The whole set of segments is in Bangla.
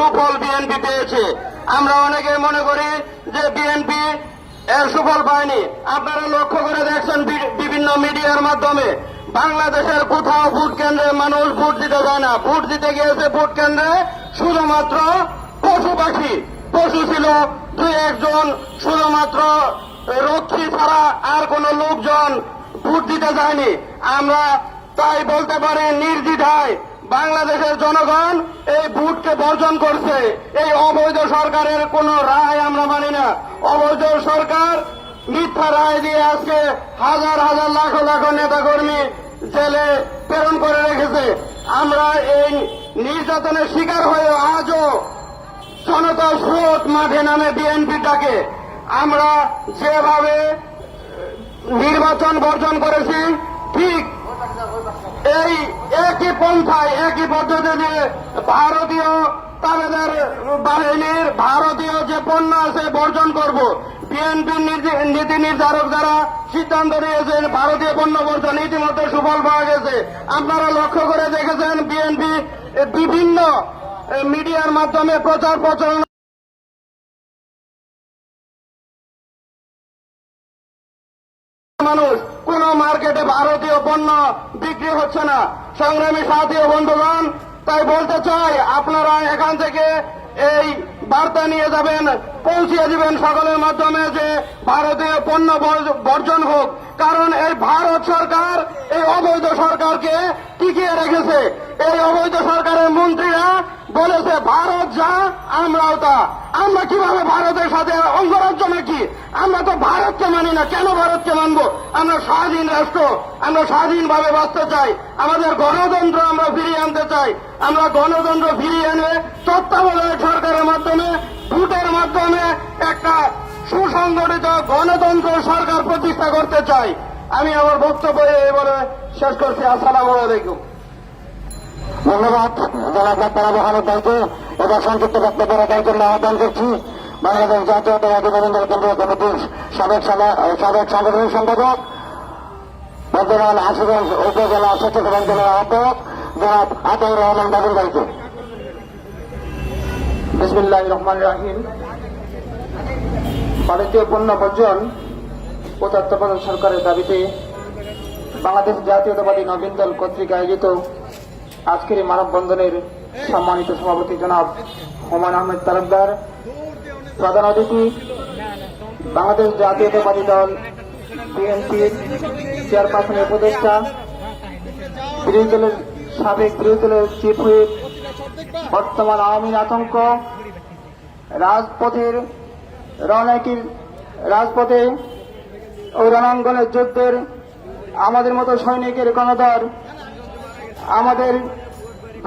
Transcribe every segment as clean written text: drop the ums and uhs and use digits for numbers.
সুফল বিএনপি পেয়েছে। আমরা অনেকে মনে করি যে বিএনপি এর সুফল পায়নি। আপনারা লক্ষ্য করে দেখছেন বিভিন্ন মিডিয়ার মাধ্যমে বাংলাদেশের কোথাও ভোট কেন্দ্রে মানুষ ভোট দিতে যায় না। ভোট দিতে গিয়েছে ভোট কেন্দ্রে শুধুমাত্র পশু পাখি, পশু ছিল দুই একজন, শুধুমাত্র রক্ষী ছাড়া আর কোন লোকজন ভোট দিতে যায়নি। আমরা তাই বলতে পারি নির্দ্বিধায় বাংলাদেশের জনগণ এই ভোটকে বর্জন করছে। এই অবৈধ সরকারের কোন রায় আমরা মানি না। অবৈধ সরকার মিথ্যা রায় দিয়ে আজকে হাজার হাজার লাখ লাখ নেতাকর্মী জেলে প্রেরণ করে রেখেছে। আমরা এই নির্যাতনের শিকার হয়ে আজও জনতা স্রোত মাঠে নামে বিএনপিটাকে আমরা যেভাবে নির্বাচন বর্জন করেছি, ঠিক এই একই পন্থায় একই পদ্ধতিতে ভারতীয় তাবেদার বাহিনীর ভারতীয় যে পণ্য আছে বর্জন করব। বিএনপির নীতি নির্ধারক যারা সিদ্ধান্ত নিয়েছেন ভারতীয় পণ্য বর্জন, ইতিমধ্যে সুফল পাওয়া গেছে। আপনারা লক্ষ্য করে দেখেছেন বিএনপি বিভিন্ন মিডিয়ার মাধ্যমে প্রচার প্রচারণা মানুষ কোন মার্কেটে ভারতীয় পণ্য বিক্রি হচ্ছে না। সংগ্রামী সাথী ও বন্ধুগণ, তাই বলতে চাই আপনারা এখান থেকে এই বার্তা নিয়ে যাবেন, পৌঁছিয়ে দিবেন সকলের মাধ্যমে যে ভারতীয় পণ্য বর্জন হোক। কারণ এই ভারত সরকার এই অবৈধ সরকারকে টিকিয়ে রেখেছে। এই অবৈধ সরকারের মন্ত্রীরা বলেছে ভারত যা আমরাও তা। আমরা কিভাবে ভারতের সাথে অঙ্গরাজ্য নাকি? আমরা তো ভারতকে মানি না, কেন ভারতকে মানব? আমরা স্বাধীন রাষ্ট্র, আমরা স্বাধীনভাবে বাঁচতে চাই। আমাদের গণতন্ত্র আমরা ফিরিয়ে আনতে চাই। আমরা গণতন্ত্র ফিরিয়ে এনে তত্ত্বাবধায়ক সরকারের মাধ্যমে, ভোটের মাধ্যমে একটা সুসংগঠিত গণতন্ত্র সরকার প্রতিষ্ঠা করতে চাই। আমি আমার বক্তব্য এবারে শেষ করছি। আসসালামু আলাইকুম। ধন্যবাদ। জনাব ডাক্তার আবু হামিদ ভাইকে এবার সংক্ষিপ্ত বক্তব্য রাখার জন্য আহ্বান করছি। বাংলাদেশ জাতীয়তাবাদী নবীন কেন্দ্রীয় কমিটির সাবেক সাংগঠনিক সম্পাদক, বর্তমান আশুগঞ্জ উপজেলা সচেতন অঞ্চলের আহ্বায়ক জনাব আতাউর রহমান বাবুল ভাইকে। বিসমিল্লাহির রহমানির রহিম। ভারতীয় পণ্য বর্জন ও তত্ত্বাবধায়ক সরকারের দাবিতে বাংলাদেশ জাতীয়তাবাদী নবীন দল কর্তৃক আয়োজিত আজকের এই মানববন্ধনের সম্মানিত সভাপতি জনাব হুমায়ুন আহমেদ তালুকদার, প্রধান অতিথি বাংলাদেশ জাতীয়তাবাদী দল বিএনপির চেয়ারপারসনের উপদেষ্টা, বিরোধী দলের সাবেক বিরোধী দলের চিফ হুইপ, বর্তমান আওয়ামী আতঙ্ক, রাজপথে ও রণাঙ্গনের যুদ্ধের আমাদের মতো সৈনিকের কর্ণধার, আমাদের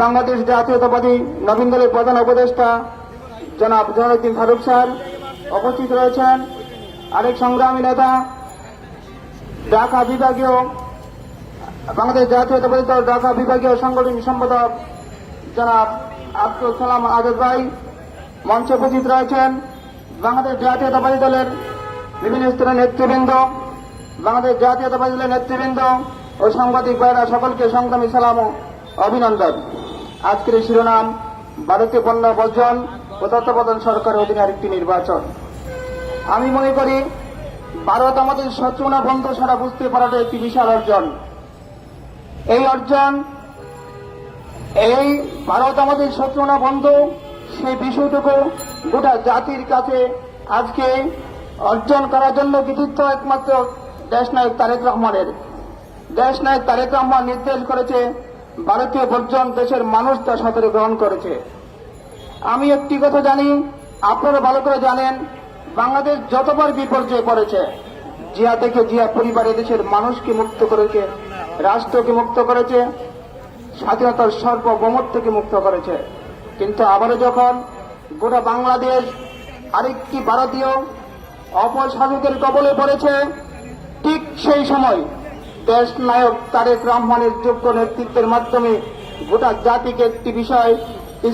বাংলাদেশ জাতীয়তাবাদী নবীন দলের প্রধান উপদেষ্টা জনাব জয়নুদ্দিন ফারুক স্যার উপস্থিত রয়েছেন। আরেক সংগ্রামী নেতা ঢাকা বিভাগীয় বাংলাদেশ জাতীয়তাবাদী দল ঢাকা বিভাগীয় সাংগঠনিক সম্পাদক জনাব আব্দুল সালাম আজাদ ভাই মঞ্চে উপস্থিত রয়েছেন। বাংলাদেশ জাতীয়তাবাদী দলের বিভিন্ন স্তরের নেতৃবৃন্দ, বাংলাদেশ জাতীয়তাবাদী দলের নেতৃবৃন্দ ও সাংবাদিক ভাইরা সকলকে সংগ্রামী সালাম ও অভিনন্দন। আজকের শিরোনাম ভারতীয় পণ্য বর্জন ও তত্ত্বাবধায়ক সরকারের অধীনে আরেকটি নির্বাচন। আমি মনে করি ভারত আমাদের শত্রু না বন্ধু সারা বুঝতে পারাটা একটি বিশাল অর্জন। এই ভারত আমাদের শত্রু না বন্ধু, সেই বিষয়টুকু গোটা জাতির কাছে আজকে অর্জন করার জন্য কৃতিত্ব একমাত্র দেশনায়ক তারেক রহমানের। দেশনায়ক তারেক রহমান নির্দেশ করেছে, ভারতীয় বর্জন দেশের মানুষ তা সাদরে গ্রহণ করেছে। আমি একটি কথা জানি, আপনারা ভালো করে জানেন, বাংলাদেশ যতবার বিপর্যয়ে পড়েছে, জিয়া থেকে জিয়া পরিবারে দেশের মানুষকে মুক্ত করেছে, রাষ্ট্রকে মুক্ত করেছে, স্বাধীনতার সার্বভৌমত্ব থেকে মুক্ত করেছে। কিন্তু আবারও যখন গোটা বাংলাদেশ আরেকটি ভারতীয় অপশাসকের কবলে পড়েছে, ঠিক সেই সময় দেশ নায়ক তারেক রহমানের যোগ্য নেতৃত্বের মাধ্যমে গোটা জাতিকে একটি বিষয়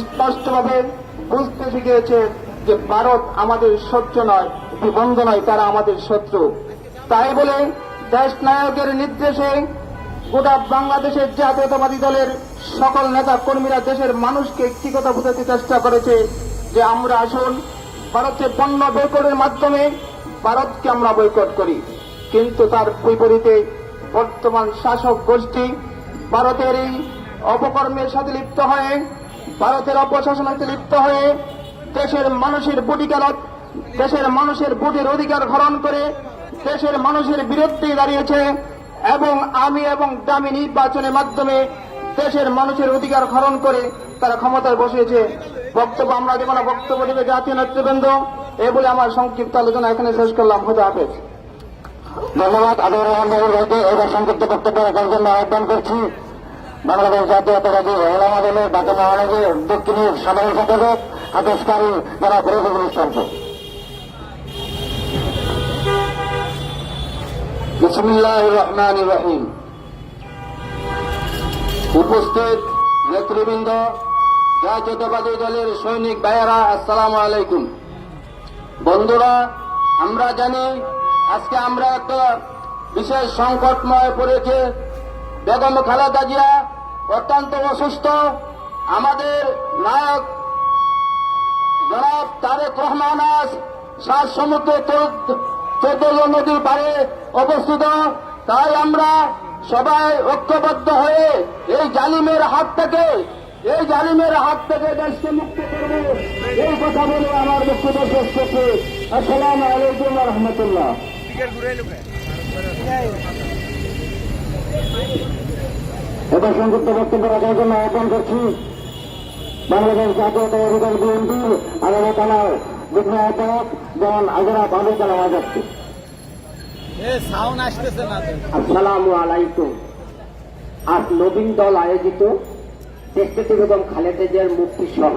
স্পষ্টভাবে বুঝতে শিখিয়েছে যে ভারত আমাদের শত্রু নয়, বন্ধু নয়, তারা আমাদের শত্রু। তাই বলে দেশ নায়কের নির্দেশে গোটা বাংলাদেশের জাতীয়তাবাদী দলের সকল নেতা কর্মীরা দেশের মানুষকে একটি কথা বোঝাতে চেষ্টা করেছে যে আমরা আসুন ভারতের পণ্য বয়কটের মাধ্যমে ভারতকে আমরা বয়কট করি। কিন্তু তার বিপরীতে বর্তমান শাসক গোষ্ঠী ভারতের এই অপকর্মের সাথে লিপ্ত হয়ে, ভারতের অপশাসনের সাথে লিপ্ত হয়ে দেশের মানুষের দেশের মানুষের ভোটের অধিকার হরণ করে দেশের মানুষের বিরুদ্ধে দাঁড়িয়েছে এবং দামি নির্বাচনের মাধ্যমে দেশের মানুষের অধিকার হরণ করে তারা ক্ষমতায় বসিয়েছে। আমরা যে কোনো বক্তব্য দেবে জাতীয় নেতৃবৃন্দ, এ বলে আমার সংক্ষিপ্ত আলোচনা এখানে শেষ করলাম। খোদা হাফেজ। ধন্যবাদ। আদর রহমান ভাইকে এবার সংক্ষিপ্ত বক্তব্য রাখার জন্য আহ্বান করছি বাংলাদেশ জাতীয়তাবাদী ওলামা দলের ঢাকা মহানগর দক্ষিণের সাধারণ সম্পাদক আদেশকারী যারা রফিকুল ইসলামকে। বিসমিল্লাহির রহমানির রহিম। উপস্থিত নেতৃবৃন্দ, জাতীয়তাবাদী দলের সৈনিক ভাইয়েরা, আসসালামু আলাইকুম। বন্ধুরা, আমরা জানি আজকে আমরা একটা বিশেষ সংকটময় পড়েছে। বেগম খালেদা জিয়া অত্যন্ত অসুস্থ। আমাদের নায়ক জনাব তারেক রহমান আজ সাত সমুদ্র 14 নদীর পারে অবস্থিত। তাই আমরা সবাই ঐক্যবদ্ধ হয়ে এই জালিমের হাত থেকে দেশকে মুক্ত করব, এই কথা বলে আমার বক্তব্য শেষ করছি। আসসালামু আলাইকুম ওয়া রাহমাতুল্লাহ। এবার সংক্ষিপ্ত বক্তব্য রাখার জন্য আহ্বান করছি বাংলাদেশ জাতীয়তাবাদী দল বিএনপির আগামী থানার যুগ্ম আহ্বায়ক যেমন আজরা ভালো চালানো যাচ্ছে। আসসালামু আলাইকুম। আজ নবীন দল আয়োজিত দেশনেত্রী বেগম খালেদা জিয়ার মুক্তি সহ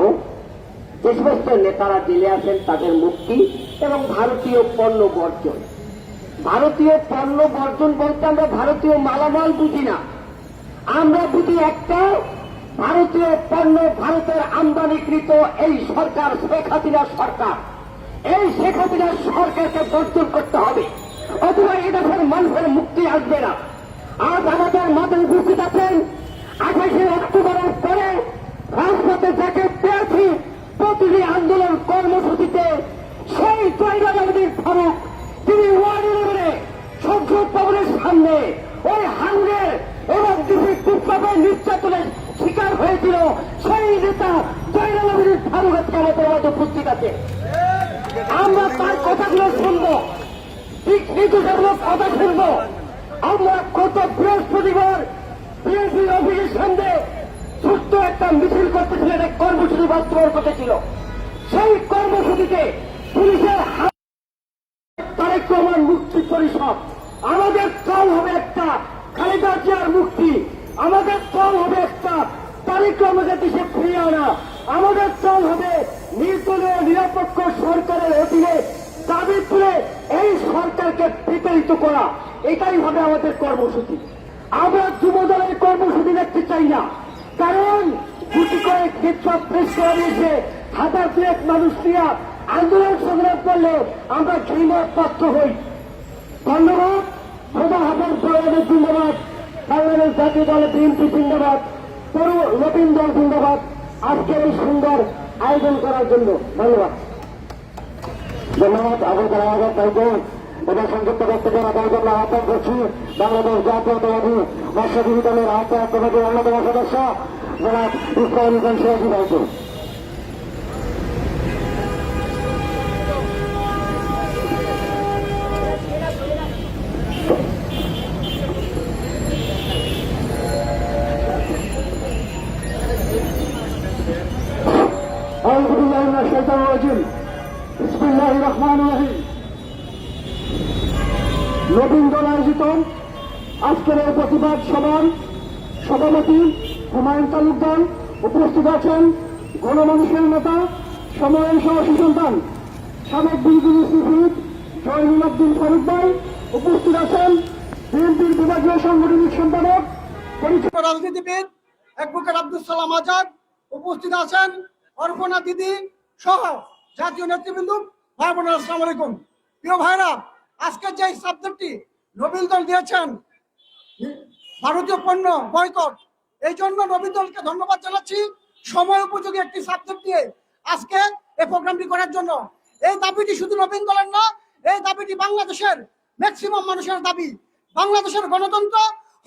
যে সমস্ত নেতারা জেলে আছেন তাদের মুক্তি এবং ভারতীয় পণ্য বর্জন বলতে আমরা ভারতীয় মালামাল বুঝি না। আমরা বুঝি একটা ভারতীয় পণ্য, ভারতের আমদানিকৃত এই সরকার, শেখ হাসিনার সরকার, এই শেখ হাসিনার সরকারকে বর্জন করতে হবে, অথবা এদেশের মানুষের মুক্তি আসবে না। আজ আমাদের মাঝে উপস্থিত আছেন 28 অক্টোবরের পরে রাজপথে যাকে পেয়েছি প্রতিটি আন্দোলন কর্মসূচিতে, সেই জয়নাল ফারুক, তিনি ওয়ার্ড 11-এ সংসদ ভবনের সামনে ওই হাঙ্গের এবং বিপ্লবের নির্যাতনের শিকার হয়েছিল সেই নেতা জয়নাল ফারুক আজকে আমাদের মধ্যে উপস্থিত আছে। আমরা তার কথাগুলো শুনবো, ঠিক নির্দেশগুলো কথা শুনবো। আমরা গত বৃহস্পতিবার বিএনপি অফিসের সামনে ছোট্ট একটা মিছিল করতেছিলেন, এক কর্মসূচি বাস্তবায়ন করতেছিল। সেই কর্মসূচিতে পুলিশের তারেক রহমান মুক্তি পরিষদ, আমাদের দল হবে একটা খালেদা জিয়ার মুক্তি, আমাদের দল হবে একটা তারেক রহমানের দেশে ফিরিয়ে আনা, আমাদের দল হবে নির্দলীয় নিরপেক্ষ সরকারের অধীনে দাবি তুলে এই সরকারকে বিতাড়িত করা। এটাই হবে আমাদের কর্মসূচি। আমরা যুব দলের কর্মসূচি দেখতে চাই না, কারণ গুটি করে ক্ষেত্র প্রেস করা দিয়েছে, হাজার দুয়েক মানুষ নিয়ে আন্দোলন সংগ্রাম করলে আমরা ঘৃণার পাত্র হই। ধন্যবাদ। খোদা হাফেজ। বাংলাদেশ জিন্দাবাদ। বাংলাদেশ জাতীয় দল বিএনপি জিন্দাবাদ। নবীন দল জিন্দাবাদ। আজকের এই সুন্দর আয়োজন করার জন্য ধন্যবাদ। ধন্যবাদ আবুল কালাম আজাদ ভাইকে। এবার সংক্ষিপ্ত বক্তব্য রাখার জন্য আহ্বান করছি বাংলাদেশ জাতীয়তাবাদী মৎস্যজীবী দলের আহ্বায়ক কমিটির অন্যতম সদস্য জনাব ইসমাইল খান সিরাজি ভাইকে। বিসমিল্লাহির রহমানির রহিম। নবীন দল আয়োজিত আজকের এই প্রতিবাদ সভার সভাপতি হুমায়ুন তালুকদার, উপস্থিত আছেন গণমানুষের নেতা সময়ের সহ সন্তান সাবেক বিএনপি হুইপ জয়নুল আবদিন ফারুক ভাই, উপস্থিত আছেন বিএনপির বিভাগীয় সাংগঠনিক সম্পাদক পরিচিত রাজনীতিবিদ অ্যাডভোকেট আব্দুল সালাম আজাদ, উপস্থিত আছেন অর্পণা দিদি সহ জাতীয় নেতৃবৃন্দ। ভাই বোনেরা, আসসালামু আলাইকুম। প্রিয় ভাইরা, আজকের যে সাবজেক্টটি নবীন দল দিয়েছেন ভারতীয় পণ্য বয়কট। এই জন্য নবীন দলকে ধন্যবাদ জানাচ্ছি সময় উপযোগী একটি সাবজেক্ট দিয়ে আজকে এই প্রোগ্রামটি করার জন্য। এই দাবিটি শুধু নবীন দলের না, এই দাবিটি বাংলাদেশের ম্যাক্সিমাম মানুষের দাবি। বাংলাদেশের গণতন্ত্র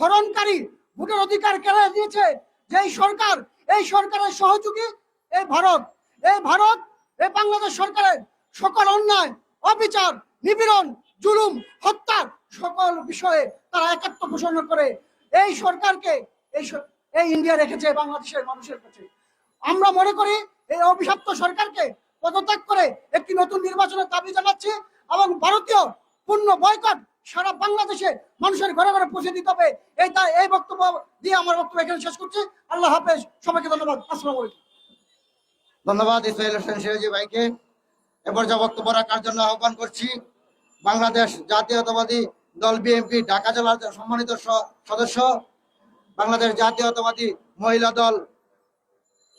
হরণকারী, ভোটের অধিকার কেড়ে দিয়েছে যেই সরকার, এই সরকারের সহযোগী এই ভারত। এই ভারত এই বাংলাদেশ সরকারের সকল অন্যায়, অবিচার, নিপীড়ন, জুলুম, হত্যার সকল বিষয়ে তারা একাত্ম ঘোষণা করে এই সরকারকে এই ইন্ডিয়া রেখেছে বাংলাদেশের মানুষের কাছে। আমরা মনে করি এই অভিশপ্ত সরকারকে পদত্যাগ করে একটি নতুন নির্বাচনের দাবি জানাচ্ছি এবং ভারতীয় পণ্য বয়কট সারা বাংলাদেশে মানুষের ঘরে ঘরে পৌঁছে দিতে হবে। এই বক্তব্য দিয়ে আমার বক্তব্য এখানে শেষ করছি। আল্লাহ হাফেজ, সবাইকে ধন্যবাদ। আসসালামু আলাইকুম। ধন্যবাদ ইসমাইল হোসেন সিরাজি ভাইকে। এবার যা বক্তব্য রাখার জন্য আহ্বান করছি বাংলাদেশ জাতীয়তাবাদী দল বিএনপি ঢাকা জেলার সম্মানিত সদস্য, বাংলাদেশ জাতীয়তাবাদী মহিলা দল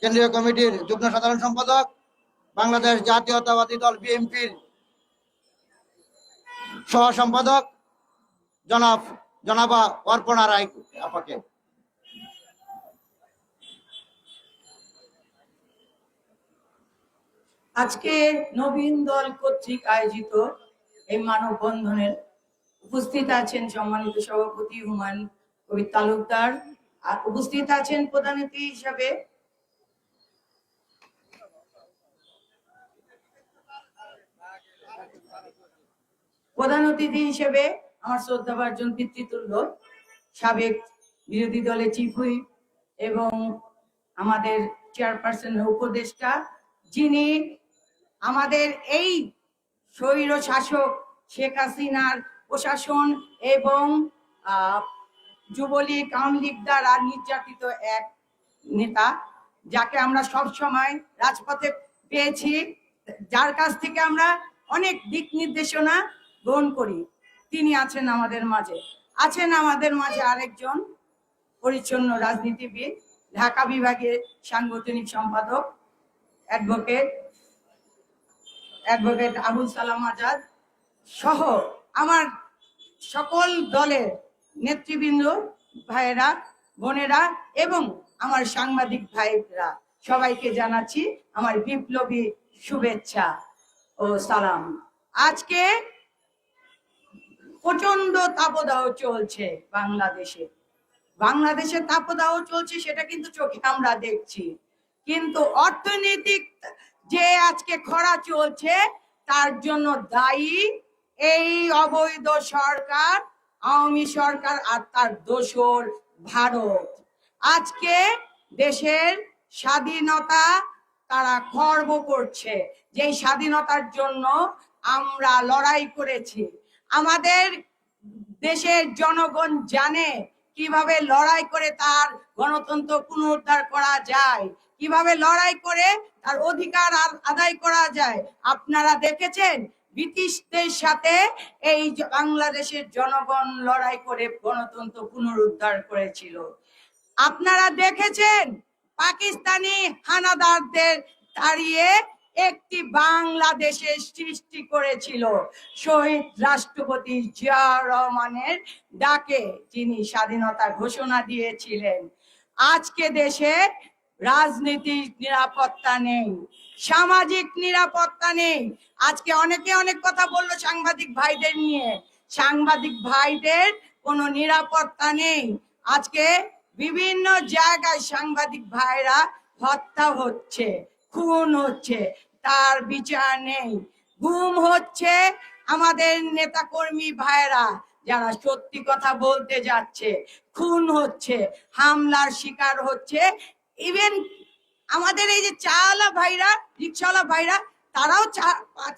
কেন্দ্রীয় কমিটির যুগ্ম সাধারণ সম্পাদক, বাংলাদেশ জাতীয়তাবাদী দল বিএনপির সহ সম্পাদক জনাবা অর্পণা রায় আপাকে। আজকে নবীন দল কর্তৃক আয়োজিত এই মানববন্ধনের উপস্থিত আছেন সম্মানিত সভাপতি হুমায়ুন কবির তালুকদার, আর উপস্থিত আছেন প্রধান অতিথি হিসাবে আমার শ্রদ্ধাভাজন পিতৃতুল্য সাবেক বিরোধী দলের চিফ হুইপ এবং আমাদের চেয়ারপারসনের উপদেষ্টা, যিনি আমাদের এই স্বৈর শাসক শেখ হাসিনার প্রশাসন এবং যুবলীগ আওয়ামী লীগ দ্বারা নির্যাতিত এক নেতা, যাকে আমরা সব সময় রাজপথে পেয়েছি, যার কাছ থেকে আমরা অনেক দিক নির্দেশনা গ্রহণ করি। তিনি আছেন আমাদের মাঝে। আরেকজন পরিচ্ছন্ন রাজনীতিবিদ, ঢাকা বিভাগের সাংগঠনিক সম্পাদক অ্যাডভোকেট আবুল সালাম আজাদ সহ আমার সকল দলের নেতৃবৃন্দ, ভাইয়েরা, বোনেরা এবং আমার সাংবাদিক ভাইরা, সবাইকে জানাচ্ছি আমার বিপ্লবী শুভেচ্ছা ও সালাম। আজকে প্রচন্ড তাপদাহ চলছে বাংলাদেশে তাপদাহ চলছে, সেটা কিন্তু চোখে আমরা দেখছি। কিন্তু অর্থনৈতিক যে আজকে খরা চলছে তার জন্য দায়ী এই অবৈধ সরকার, আওয়ামী সরকার আর তার দোসর ভারত। আজকে দেশের স্বাধীনতা তারা খর্ব করছে, যে স্বাধীনতার জন্য আমরা লড়াই করেছি। আমাদের দেশের জনগণ জানে কিভাবে লড়াই করে তার গণতন্ত্র পুনরুদ্ধার করা যায়, কিভাবে লড়াই করে তার অধিকার আদায় করা যায়। আপনারা দেখেছেন ব্রিটিশদের সাথে এই বাংলাদেশের জনগণ লড়াই করে গণতন্ত্র পুনরুদ্ধার করেছিল। আপনারা দেখেছেন পাকিস্তানি হানাদারদের তাড়িয়ে একটি বাংলাদেশের সৃষ্টি করেছিল শহীদ রাষ্ট্রপতি জিয়া রহমানের ডাকে, যিনি স্বাধীনতা ঘোষণা দিয়েছিলেন। আজকে দেশে রাজনৈতিক নিরাপত্তা নেই, সামাজিক নিরাপত্তা নেই। আজকে অনেকে অনেক কথা বললো সাংবাদিক ভাইদের নিয়ে, সাংবাদিক ভাইদের কোনো নিরাপত্তা নেই। আজকে বিভিন্ন জায়গায় সাংবাদিক ভাইরা হত্যা হচ্ছে, খুন হচ্ছে, তার বিচার নেই। গুম হচ্ছে আমাদের নেতাকর্মী ভাইরা, যারা সত্যি কথা বলতে যাচ্ছে, খুন হচ্ছে, হামলার শিকার হচ্ছে। ইভেন আমাদের এই যে চাওয়ালা ভাইরা, রিক্সাওয়ালা ভাইরা, তারাও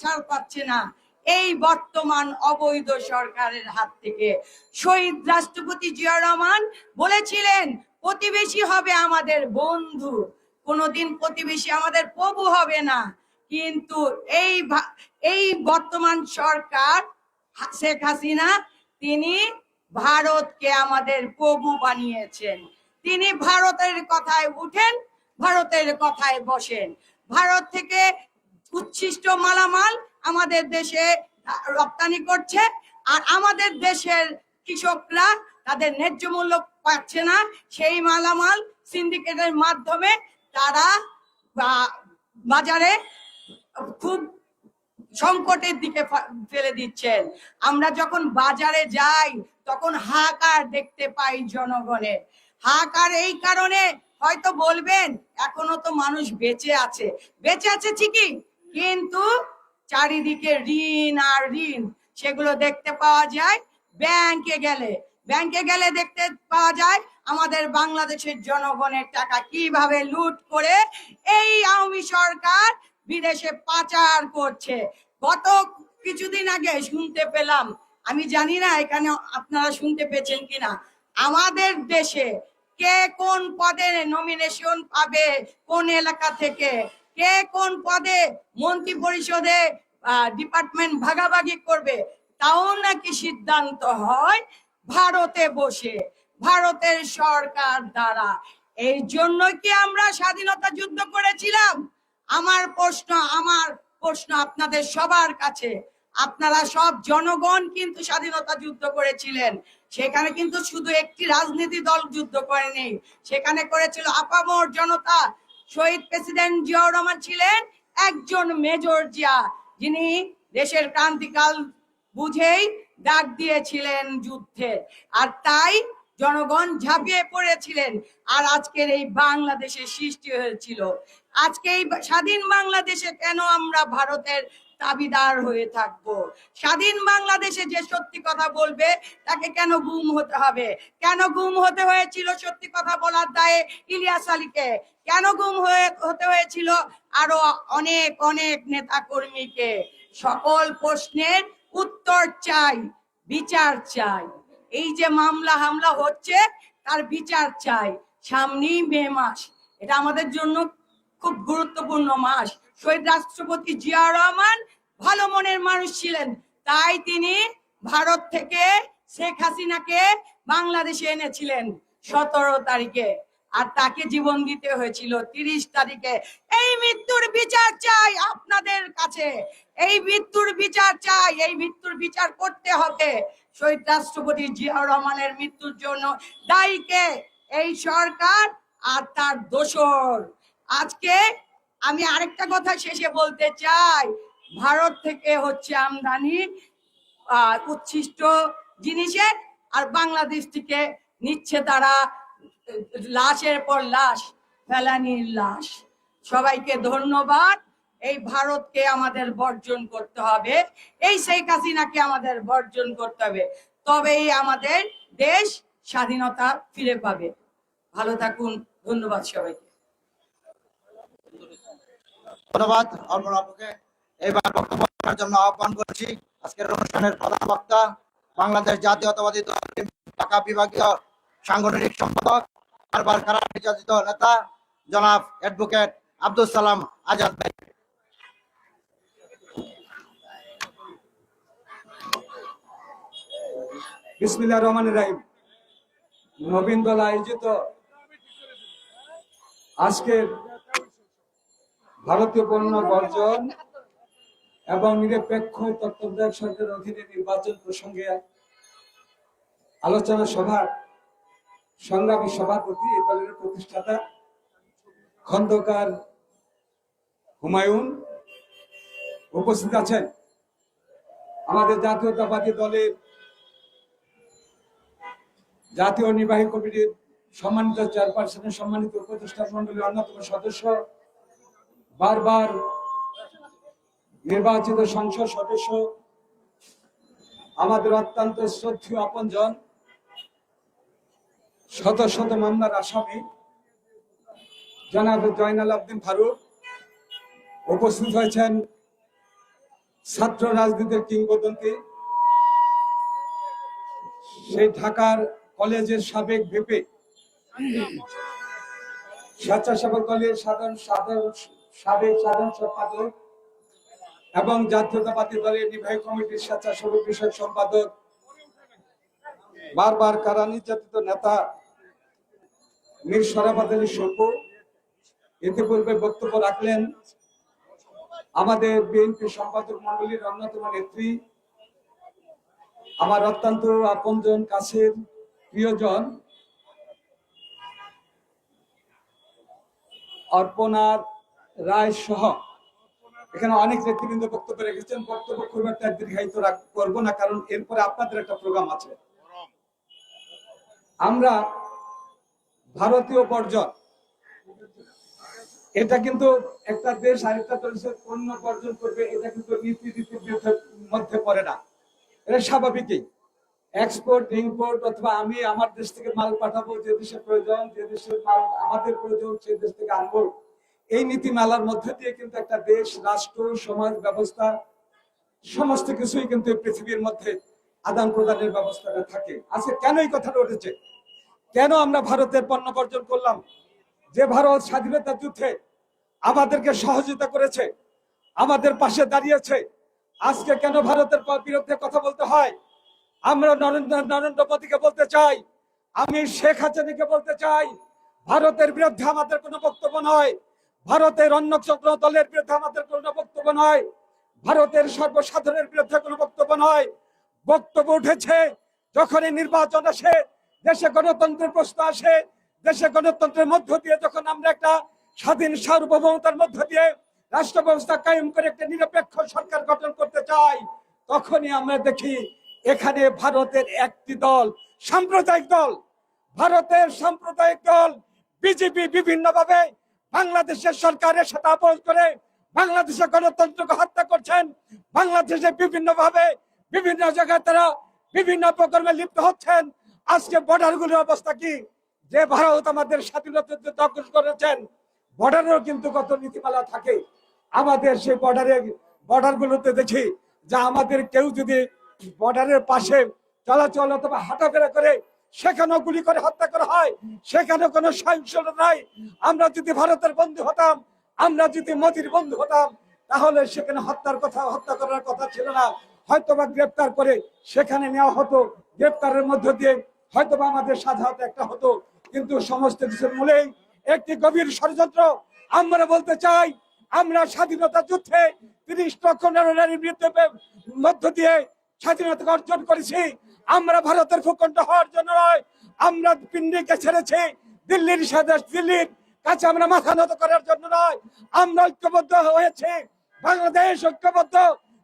ছাড় পাচ্ছে না এই বর্তমান অবৈধ সরকারের হাত থেকে। শহীদ রাষ্ট্রপতি জিয়া রহমান বলেছিলেন প্রতিবেশী হবে আমাদের বন্ধু, কোনোদিন প্রতিবেশী আমাদের প্রভু হবে না। কিন্তু এই বর্তমান সরকার শেখ হাসিনা, তিনি ভারতকে আমাদের প্রভু বানিয়েছেন। তিনি ভারতের কথায় উঠেন, ভারতের কথায় বসেন। ভারত থেকে উচ্ছিষ্ট মালামাল আমাদের দেশে রপ্তানি করছে, আর আমাদের দেশের কৃষকরা তাদের ন্যায্য মূল্য পাচ্ছে না, সেই মালামাল সিন্ডিকেটের মাধ্যমে তারা বাজারে খুব সংকটের দিকে ফেলে দিচ্ছেন। আমরা যখন বাজারে যাই তখন হাহাকার দেখতে পাই জনগণের। হাহাকার এই কারণে, হয়তো বলবেন এখনো তো মানুষ বেঁচে আছে ঠিকই, কিন্তু চারিদিকে ঋণ আর ঋণ, সেগুলো দেখতে পাওয়া যায়। ব্যাংকে গেলে দেখতে পাওয়া যায় আমাদের বাংলাদেশের জনগণের টাকা কিভাবে লুট করে এই আওয়ামী সরকার বিদেশে পাচার করছে। গত কিছুদিন আগে শুনতে পেলাম, আমি জানি না এখানে আপনারা শুনতে পেয়েছেন কিনা, আমাদের দেশে কে কোন পদে নমিনেশন পাবে, কোন এলাকা থেকে কে কোন পদে মন্ত্রী পরিষদে ডিপার্টমেন্ট ভাগাভাগি করবে, তাও নাকি সিদ্ধান্ত হয় ভারতে বসে, ভারতের সরকার দ্বারা। এই জন্য কি আমরা স্বাধীনতা যুদ্ধ করেছিলাম? আমার প্রশ্ন আপনাদের সবার কাছে, আপনারা সব জনগণ কিন্তু স্বাধীনতা যুদ্ধ করেছিলেন। সেখানে কিন্তু শুধু একটি রাজনীতি দল যুদ্ধ করেনি, সেখানে করেছিল আপামর জনতা। শহীদ প্রেসিডেন্ট জিয়াউর রহমান ছিলেন একজন মেজর জিয়া, যিনি দেশের ক্রান্তিকাল বুঝেই ডাক দিয়েছিলেন যুদ্ধে, আর তাই জনগণ ঝাঁপিয়ে পড়েছিলেন। আর আজকের এই বাংলাদেশের সৃষ্টি হয়েছিল। আজকে এই স্বাধীন বাংলাদেশে কেন আমরা ভারতের দাবিদার হয়ে থাকব? স্বাধীন বাংলাদেশে যে সত্যি কথা বলবে তাকে কেন গুম হতে হবে? কেন গুম হতে হয়েছিল সত্যি কথা বলার দায়ে ইলিয়াস আলীকে? কেন গুম হতে হয়েছিল আরো অনেক অনেক নেতা কর্মীকে? সকল প্রশ্নের উত্তর চাই, বিচার চাই। এই যে মামলা হামলা হচ্ছে তার বিচার চাই। সামনেই মে মাস, এটা আমাদের জন্য খুব গুরুত্বপূর্ণ মাস। শহীদ রাষ্ট্রপতি জিয়াউর রহমান ভালো মনের মানুষ ছিলেন, তাই তিনি ভারত থেকে শেখ হাসিনাকে বাংলাদেশে এনেছিলেন 17 তারিখে, আর তাকে জীবন দিতে হয়েছিল 30 তারিখে। এই মৃত্যুর বিচার চাই আপনাদের কাছে, এই মৃত্যুর বিচার চাই, এই মৃত্যুর বিচার করতে হবে। শহীদ রাষ্ট্রপতি জিয়াউর রহমানের মৃত্যুর জন্য দায়ী কে? এই সরকার আর তার দোসর। আজকে আমি আরেকটা কথা শেষে বলতে চাই, ভারত থেকে হচ্ছে আমদানি উচ্ছিষ্ট জিনিসের, আর বাংলাদেশ থেকে নিচ্ছে তারা লাশের পর লাশ, ফেলানির লাশ। সবাইকে ধন্যবাদ। এই ভারতকে আমাদের বর্জন করতে হবে, এই শেখ হাসিনাকে আমাদের বর্জন করতে হবে, তবেই আমাদের দেশ স্বাধীনতা ফিরে পাবে। ভালো থাকুন, ধন্যবাদ সবাইকে। ধন্যবাদ। অর্পণকে এবার বক্তব্য রাখার জন্য আহ্বান করছি আজকের অনুষ্ঠানের প্রধান বক্তা, বাংলাদেশ জাতীয়তাবাদী দল ঢাকা বিভাগীয় সাংগঠনিক সম্পাদক, বারবার কারা নির্যাতিত নেতা জনাব অ্যাডভোকেট আব্দুল সালাম আজাদ ভাই। বিসমিল্লাহির রহমানির রহিম। নবীন দল আয়োজিত আজকের ভারতীয় পণ্য বর্জন এবং নিরপেক্ষ তত্ত্বাবধায়ক সরকারের অধীনে নির্বাচন প্রসঙ্গে আলোচনা সভার সংগ্রামী সভাপতি, এই দলের প্রতিষ্ঠাতা খন্দকার হুমায়ুন উপস্থিত আছেন। আমাদের জাতীয়তাবাদী দলের জাতীয় নির্বাহী কমিটির সম্মানিত চেয়ারপারসনের সম্মানিত উপদেষ্টা মন্ডলীর অন্যতম সদস্য, বারবার নির্বাচিত সংসদ সদস্য, আমাদের অত্যন্ত শ্রদ্ধেয় আপনজন, শত শত মামলার আসামি জনাব জয়নাল আবদিন ফারুক উপস্থিত হয়েছেন। ছাত্র রাজনীতির কিংবদন্তি, সেই ঢাকার কলেজের সাবেক ভিপি, স্বেচ্ছাসেবক দলের সাবেক সাধারণ সম্পাদক এবং জাতীয়তাবাদী দলের নির্বাহী কমিটির স্বেচ্ছাসেবক বিষয়ক সম্পাদক, বারবার কারা নির্যাতিত নেতা মীর শরাফত আলী সপু ইতিপূর্বে বক্তব্য রাখলেন। আমাদের বিএনপি সম্পাদক মন্ডলীর অন্যতম নেত্রী, আমার অত্যন্ত আপনজন, কাছের প্রিয়জন অর্পণার রায় সহ এখানে অনেক নেতৃবৃন্দ বক্তব্য রেখেছেন। বক্তব্য খুব একটা দীর্ঘায়িত করবো না, কারণ এরপরে আপনাদের একটা প্রোগ্রাম আছে। আমরা ভারতীয় বর্জন, এটা কিন্তু একটা দেশ আরেকটা দেশের পণ্য বর্জন করবে, এটা কিন্তু নীতি নীতির মধ্যে পড়ে না। এটা স্বাভাবিকই। এক্সপোর্ট ইম্পোর্ট অথবা আমি আমার দেশ থেকে মাল পাঠাবো, যে দেশে প্রয়োজন, যে দেশের মাল আমাদের প্রয়োজন সেই দেশ থেকে আনবো, এই নীতিমালার মধ্যে দিয়ে কিন্তু একটা দেশ, রাষ্ট্র, সমাজ ব্যবস্থা সমস্ত কিছুই কিন্তু পৃথিবীর মধ্যে আদান প্রদানের ব্যবস্থাটা থাকে। আজকে কেন এই কথাটা উঠেছে, কেন আমরা ভারতের পণ্য বর্জন করলাম? যে ভারত স্বাধীনতা যুদ্ধে আমাদেরকে সহযোগিতা করেছে, আমাদের পাশে দাঁড়িয়েছে, আজকে কেন ভারতের বিরুদ্ধে কথা বলতে হয়? আমরা নরেন্দ্র মোদীকে বলতে চাই, আমি শেখ হাসিনাকে বলতে চাই, ভারতের বিরুদ্ধে আমাদের কোনো বক্তব্য নয়, ভারতের অন্য কোনো দলের বিরুদ্ধে আমাদের কোনো বক্তব্য নয়, ভারতের সর্বসাধারণের বিরুদ্ধে কোনো বক্তব্য নয়। বক্তব্য উঠেছে যখনই নির্বাচন আসে, দেশে গণতন্ত্রের প্রশ্ন আসে, দেশে গণতন্ত্রের মধ্য দিয়ে যখন আমরা একটা স্বাধীন সার্বভৌমতার মধ্য দিয়ে রাষ্ট্র ব্যবস্থা কায়েম করে একটা নিরপেক্ষ সরকার গঠন করতে চাই, তখনই আমরা দেখি এখানে ভারতের একটি দল, সাম্প্রদায়িক দল, ভারতের সাম্প্রদায়িক দল বিজেপি বিভিন্নভাবে বাংলাদেশের সরকারের সাথে আপোষ করে বাংলাদেশের গণতন্ত্রকে হত্যা করছেন। বাংলাদেশে বিভিন্নভাবে বিভিন্ন জায়গায় তারা বিভিন্ন প্রকরণে লিপ্ত হচ্ছেন। আজকে বর্ডারগুলোর অবস্থা কি? যে ভারত আমাদের স্বাধীনতা যুদ্ধে অগ্রসর করেছেন, বর্ডারেও কিন্তু কত নীতিমালা থাকে। আমাদের সেই বর্ডারগুলোতে দেখি যে আমাদের কেউ যদি বর্ডারের পাশে চলাচল অথবা হাঁটাফেরা করে, সেখানেও গুলি করে হত্যা করা হয়, সেখানে কোনো সহিংসতা নাই। আমরা যদি ভারতের বন্ধু হতাম, আমরা যদি মোদির বন্ধু হতাম, তাহলে সেখানে হত্যা করার কথা ছিল না, হয়তোবা গ্রেপ্তার করে সেখানে নেওয়া হতো, গ্রেপ্তারের মধ্য দিয়ে হয়তোবা আমাদের স্বাধীনতা একটা হতো। কিন্তু সমস্ত কিছুর মূলেই একটি গভীর ষড়যন্ত্র। আমরা বলতে চাই, আমরা স্বাধীনতা যুদ্ধে ৩০ লক্ষ নারীর মধ্য দিয়ে স্বাধীনতা অর্জন করেছি। আমরা ভারতের ভূখণ্ড হওয়ার জন্য নয়, আমরা পিন্ডিকে ছেড়েছি দিল্লির কাছে আমরা মাথা নত করার জন্য নয়। আমরা ঐক্যবদ্ধ হয়েছে, বাংলাদেশ ঐক্যবদ্ধ।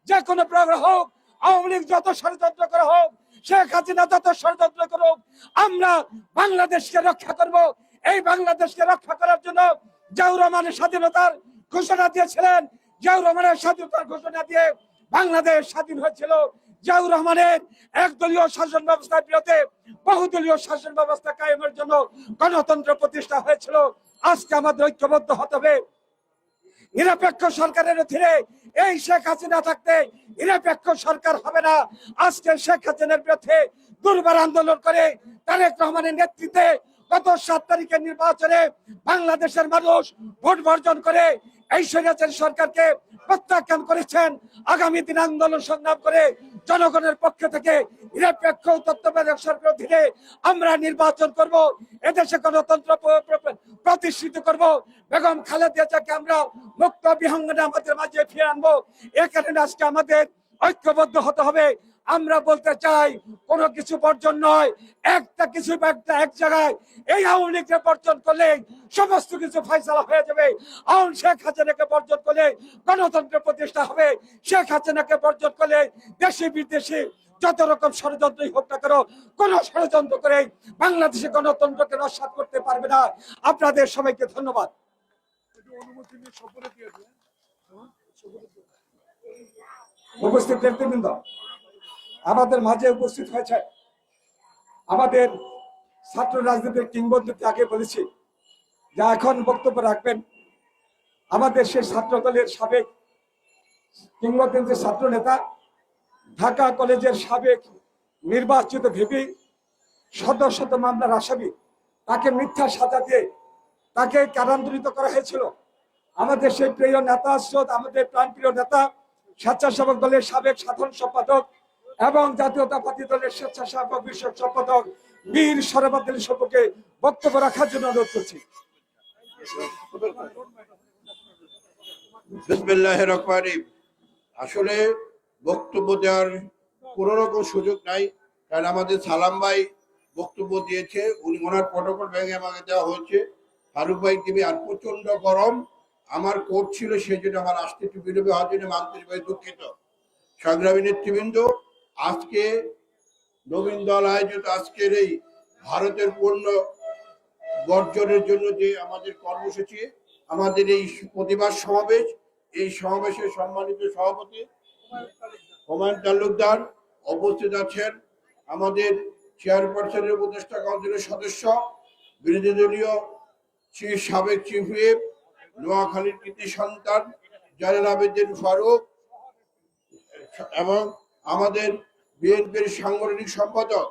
যে কোনো প্রোগ্রাম হোক, আওয়ামী লীগ যত ষড়যন্ত্র করা হোক, শেখ হাসিনা যত ষড়যন্ত্র করুক, আমরা বাংলাদেশকে রক্ষা করব। এই বাংলাদেশকে রক্ষা করার জন্য জিয়াউর রহমানের স্বাধীনতার ঘোষণা দিয়েছিলেন। জিয়াউর রহমানের স্বাধীনতার ঘোষণা দিয়ে বাংলাদেশ স্বাধীন হয়েছিল। জিয়াউর রহমানের একদলীয় শাসন ব্যবস্থার বিরুদ্ধে বহুদলীয় শাসন ব্যবস্থা কায়েমের জন্য গণতন্ত্র প্রতিষ্ঠা হয়েছিল। আজকে আমাদের ঐক্যবদ্ধ হতে হবে। নিরপেক্ষ সরকারের অধীনে এই শেখ হাসিনা থাকতে নিরপেক্ষ সরকার হবে না। আজকে শেখ হাসিনার বিরুদ্ধে দুর্বার আন্দোলন করে তারেক রহমানের নেতৃত্বে গত 7 তারিখের নির্বাচনে বাংলাদেশের মানুষ ভোট বর্জন করে এই স্বৈরাচারী সরকারকে প্রত্যাখ্যান করেছেন। আগামী দিন আন্দোলন সংগ্রাম করে জনগণের পক্ষ থেকে নিরপেক্ষ তত্ত্বাবধায়ক সরকারের অধীনে আমরা নির্বাচন করব, এদেশে গণতন্ত্র প্রতিষ্ঠিত করব, বেগম খালেদা জিয়াকে আমরা মুক্ত বিহঙ্গনে আমাদের মাঝে ফিরে আনবো। এ কারণে আজকে আমাদের ঐক্যবদ্ধ হতে হবে। আমরা বলতে চাই, কোনো কিছু বর্জন নয়, এক জায়গায় এই আওয়ামী লীগকে বর্জন করলে সমস্ত কিছু ফয়সালা হয়ে যাবে। শেখ হাসিনাকে বর্জন করলে গণতন্ত্র প্রতিষ্ঠা হবে। শেখ হাসিনাকে বর্জন করলে দেশি বিদেশি যত রকম ষড়যন্ত্রই হোক না কেন, কোন ষড়যন্ত্র করে বাংলাদেশে গণতন্ত্রকে নস্যাৎ করতে পারবে না। আপনাদের সবাইকে ধন্যবাদ। উপস্থিত নেতৃবৃন্দ, আমাদের মাঝে উপস্থিত হয়েছে আমাদের ছাত্র রাজনীতির কিংবদন্তি। আগে বলেছি যা এখন বক্তব্য রাখবেন আমাদের সেই ছাত্র দলের সাবেক কিংবদন্তি ছাত্র নেতা, ঢাকা কলেজের সাবেক নির্বাচিত ভিপি, শত মামলার আসামি, তাকে মিথ্যা সাজা দিয়ে তাকে কারান্তরিত করা হয়েছিল। আমাদের সেই প্রিয় নেতা, আমাদের প্রাণপ্রিয় নেতা, স্বেচ্ছাসেবক দলের সাবেক সাধারণ সম্পাদক এবং জাতীয়তাবাদী দলের স্বেচ্ছাসেবক বিষয়ক সম্পাদক বীর শরাফত আলী সম্পর্কে বক্তব্য রাখার জন্য অনুরোধ করছি। বিসমিল্লাহির রহমানির রহিম। আসলে বক্তব্য দেওয়ার কোনো রকম সুযোগ নাই, কারণ আমাদের সালাম ভাই বক্তব্য দিয়েছে, উনি ওনার প্রটোকল ভেঙে আমাকে দেওয়া হয়েছে। ফারুক ভাই টিভি আর প্রচন্ড গরম, আমার কোর্ট ছিল, সেই জন্য আমার আসতে একটু বিলম্ব হওয়ার জন্য আন্তরিকভাবে দুঃখিত। সংগ্রামী নেতৃবৃন্দ, আজকে নবীন দল আয়োজিত আজকের এই ভারতের পণ্য বর্জনের জন্য যে আমাদের কর্মসূচি, আমাদের এই প্রতিবাদ সমাবেশ, এই সমাবেশের সম্মানিত সভাপতি হুমায়ুন তালুকদার উপস্থিত আছেন, আমাদের চেয়ারপারসনের উপদেষ্টা কাউন্সিলের সদস্য, বিরোধী দলীয় সাবেক চিফ হুইপ নোয়াখালীর কৃতি সন্তান জয়নাল আবেদিন ফারুক এবং আমাদের বিএনপির সাংগঠনিক সম্পাদক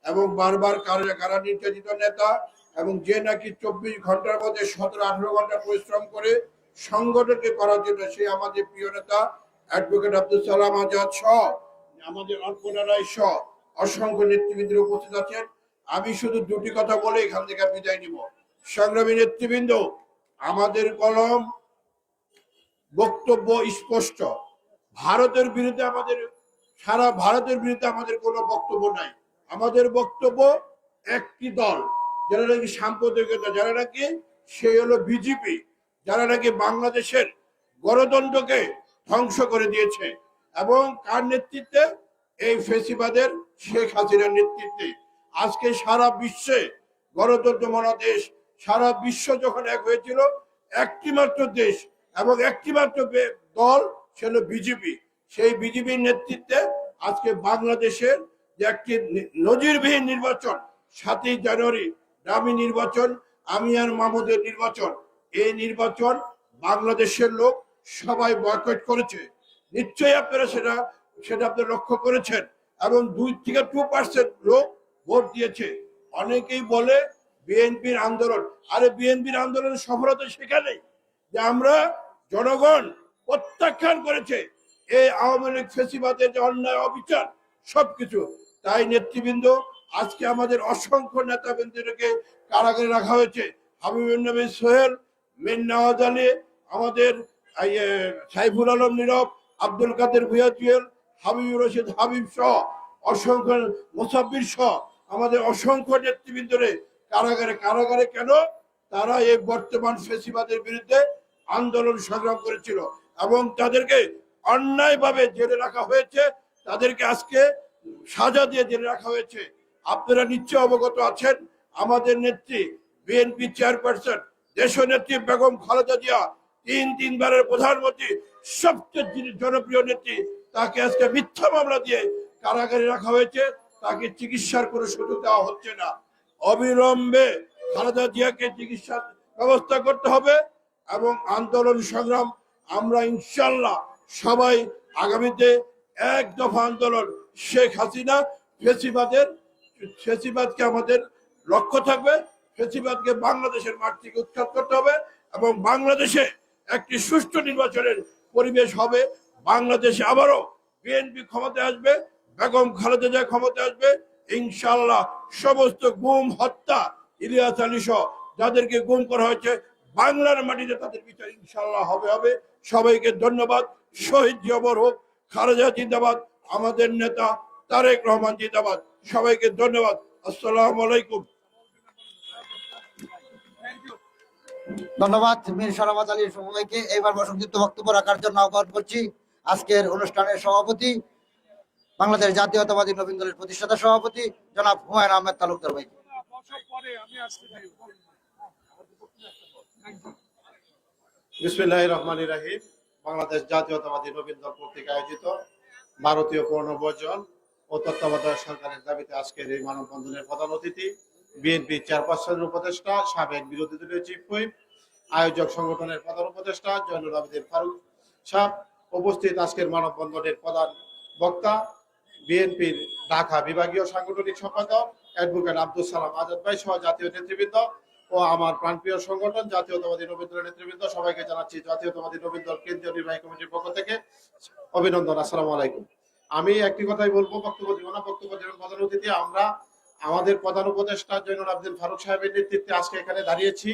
এবং বারবার কারা নির্যাতিত নেতা এবং যে নাকি 24 ঘন্টার মধ্যে 17-18 ঘন্টা পরিশ্রম করে সংগঠনকে করার জন্য, সে আমাদের প্রিয় নেতা অ্যাডভোকেট আব্দুল সালাম আজাদ সহ আমাদের অর্পণা রায় সহ অসংখ্য নেতৃবৃন্দ উপস্থিত আছেন। আমি শুধু দুটি কথা বলে এখান থেকে বিদায় নিব। সংগ্রামী নেতৃবৃন্দ, আমাদের কলম বক্তব্য স্পষ্ট। ভারতের বিরুদ্ধে আমাদের, সারা ভারতের বিরুদ্ধে আমাদের কোনো বক্তব্য নাই। আমাদের বক্তব্য একটি দল, যারা নাকি সাম্প্রদায়িকতা, যারা নাকি সেই হলো বিজেপি, যারা নাকি বাংলাদেশের গণতন্ত্রকে ধ্বংস করে দিয়েছে এবং কার নেতৃত্বে? এই ফেসিবাদের শেখ হাসিনার নেতৃত্বে। আজকে সারা বিশ্বে গণতন্ত্র মহাদেশ, সারা বিশ্ব যখন এক হয়েছিল, একটি মাত্র দেশ এবং একটি মাত্র দল, সে হলো বিজেপি। সেই বিজেপির নেতৃত্বে আজকে বাংলাদেশের যে একটি নজিরবিহীন নির্বাচন, 7ই জানুয়ারি দামি নির্বাচন, আমি আর মাহমুদের নির্বাচন, এই নির্বাচন বাংলাদেশের লোক সবাই বয়কট করেছে। নিশ্চয়ই আপনারা সেটা আপনারা লক্ষ্য করেছেন এবং 2% লোক ভোট দিয়েছে। অনেকেই বলে বিএনপির আন্দোলন, আরে বিএনপির আন্দোলনের সফলতা সেখানেই যে আমরা জনগণ প্রত্যাখ্যান করেছে এই আওয়ামী লীগ ফেসিবাদের যে অন্যায় অবিচার সবকিছু। তাই নেতৃবৃন্দ, আজকে আমাদের অসংখ্য নেতাবৃন্দকে কারাগারে রাখা হয়েছে। হাবিবুর নবী সোহেল, মীর নওয়াজ আলী, আমাদের সাইফুল আলম নীরব, আব্দুল কাদের ভুঁইয়া জুয়েল, হাবিবুর রশিদ হাবিব সহ অসংখ্য, মোসাব্বির সহ আমাদের অসংখ্য নেতৃবৃন্দরে কারাগারে কেন? তারা এই বর্তমান ফেসিবাদের বিরুদ্ধে আন্দোলন সংগ্রাম করেছিল এবং তাদেরকে অন্যায়ভাবে জেলে রাখা হয়েছে, তাদেরকে আজকে সাজা দিয়ে জেলে রাখা হয়েছে। আপনারা নিশ্চয় অবগত আছেন, আমাদের নেত্রী বিএনপি চেয়ারপারসন দেশনেত্রী বেগম খালেদা জিয়া, তিনবারের প্রধানমন্ত্রী, সবচেয়ে জনপ্রিয় নেত্রী, তাকে আজকে মিথ্যা মামলা দিয়ে কারাগারে রাখা হয়েছে। তাকে চিকিৎসার কোনো সুযোগ দেওয়া হচ্ছে না। অবিলম্বে খালেদা জিয়াকে চিকিৎসার ব্যবস্থা করতে হবে এবং আন্দোলন সংগ্রাম আমরা ইনশাল্লাহ সবাই আগামীতে এক দফা আন্দোলন, শেখ হাসিনা ফেসিবাদকে আমাদের লক্ষ্য থাকবে, ফেসিবাদকে বাংলাদেশের মাঠ থেকে উৎখাত করতে হবে এবং বাংলাদেশে একটি সুষ্ঠু নির্বাচনের পরিবেশ হবে। বাংলাদেশে আবারও বিএনপি ক্ষমতায় আসবে, বেগম খালেদা জিয়া ক্ষমতায় আসবে ইনশাল্লাহ। সমস্ত গুম, হত্যা, ইলিয়াস আলী সহ যাদেরকে গুম করা হয়েছে বাংলার মাটিতে, তাদের বিচার ইনশাল্লাহ হবে। সবাইকে ধন্যবাদ। শহীদ জিয়াবর হোক, খালেদা জিন্দাবাদ, আমাদের নেতা তারেক রহমান জিন্দাবাদ। সবাইকে ধন্যবাদ। আসসালামু আলাইকুম। ধন্যবাদ মীর শরাফত আলী সবাইকে। এবার সংক্ষিপ্ত বক্তব্য রাখার জন্য আহ্বান করছি আজকের অনুষ্ঠানের সভাপতি, বাংলাদেশ জাতীয়তাবাদী নবীন দলের প্রতিষ্ঠাতা সভাপতি জনাব হুমায়ুন আহমেদ তালুকদার ভাইকে। বিসমিল্লাহির রহমানির রহিম। বাংলাদেশ জাতীয়তাবাদী নবীন দল কর্তৃক আয়োজিত ভারতীয় পুনর্বর্জন ও তত্ত্বাবধায়ক সরকারের দাবিতে আজকের এই মানববন্ধনের প্রধান অতিথি বিএনপি চেয়ারপারসনের উপদেষ্টা, সাবেক বিরোধী দলীয় চিফ হুইপ, আয়োজক সংগঠনের প্রধান উপদেষ্টা জয়নুল আবেদিন ফারুক সাহেব, উপস্থিত আজকের মানববন্ধনের প্রধান বক্তা বিএনপির ঢাকা বিভাগীয় সাংগঠনিক সম্পাদক অ্যাডভোকেট আব্দুল সালাম আজাদ ভাই সহ জাতীয় নেতৃবৃন্দ ও আমার প্রাণপ্রিয় সংগঠন জাতীয়তাবাদী নবীন দলের নেতৃবৃন্দ, সবাইকে জানাচ্ছি জাতীয়তাবাদী নবীন দল কেন্দ্রীয় নির্বাহী কমিটির পক্ষ থেকে অভিনন্দন। আসসালামু আলাইকুম। আমি একটি কথাই বলবো, বক্তব্য দিব না। বক্তব্য দেবেন প্রধান অতিথি। আমরা আমাদের প্রধান উপদেষ্টা জয়নুল আবেদিন ফারুক সাহেবের নেতৃত্বে আজকে এখানে দাঁড়িয়েছি।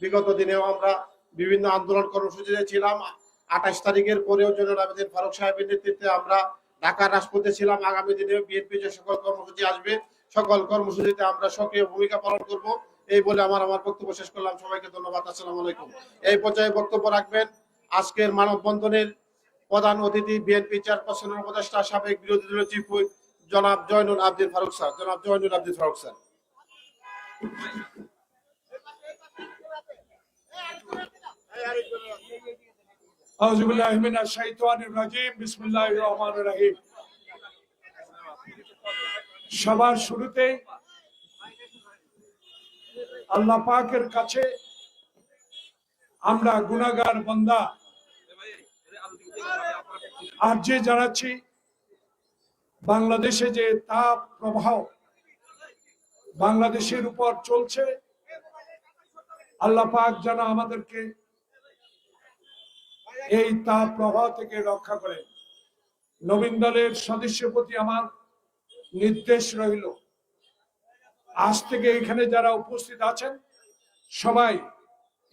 বিগত দিনেও আমরা বিভিন্ন আন্দোলন কর্মসূচিতে ছিলাম। 28 তারিখের পরেও জয়নুল আবেদিন ফারুক সাহেবের নেতৃত্বে আমরা ঢাকার রাজপথে ছিলাম। আগামী দিনেও বিএনপি যে সকল কর্মসূচি আসবে সকল কর্মসূচিতে আমরা সক্রিয় ভূমিকা পালন করব। এই বলে আমার বক্তব্য শেষ করলাম। সবাইকে ধন্যবাদ। আসসালামু আলাইকুম। এই পর্যায়ে বক্তব্য রাখবেন আজকের মানববন্ধনের প্রধান অতিথি বিএনপি চেয়ারপারসনের উপদেষ্টা সাবেক বিরোধী দলীয় চিফ হুইপ জনাব জয়নুল আবদিন ফারুক স্যার। জনাব জয়নুল আবদিন ফারুক স্যার। আউযু বিল্লাহি মিনাশ শাইতানির রাজিম। বিসমিল্লাহির রহমানির রহিম। সবার শুরুতে আল্লাহ পাকের কাছে আমরা গুনাহগার বান্দা আরজি জানাচ্ছি, বাংলাদেশে যে তাপ প্রবাহ বাংলাদেশের উপর চলছে, আল্লাহ পাক যেন আমাদেরকে এই তাপ প্রবাহ থেকে রক্ষা করেন। নবীন দলের সদস্যের প্রতি আমার নির্দেশ রইল, আজ থেকে এখানে যারা উপস্থিত আছেন সবাই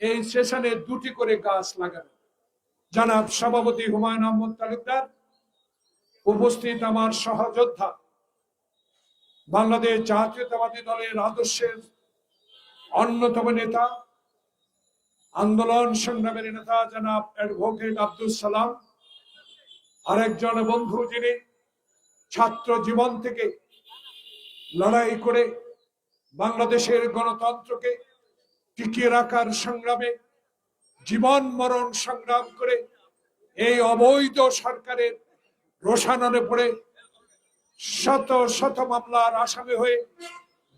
এই সেশনে 2টি করে গাছ লাগানো। জনাব সভাপতি হুমায়ুন আহমদ তালুকদার, উপস্থিত আমার সহযোদ্ধা বাংলাদেশ জাতীয়তাবাদী দলের আদর্শের অন্যতম নেতা, আন্দোলন সংগ্রামের নেতা জনাব অ্যাডভোকেট আব্দুল সালাম, আরেকজন বন্ধু যিনি ছাত্র জীবন থেকে লড়াই করে বাংলাদেশের গণতন্ত্রকে টিকিয়ে রাখার সংগ্রামে জীবন মরণ সংগ্রাম করে এই অবৈধ সরকারের রোষানলে পড়ে শত শত মামলার আসামি হয়ে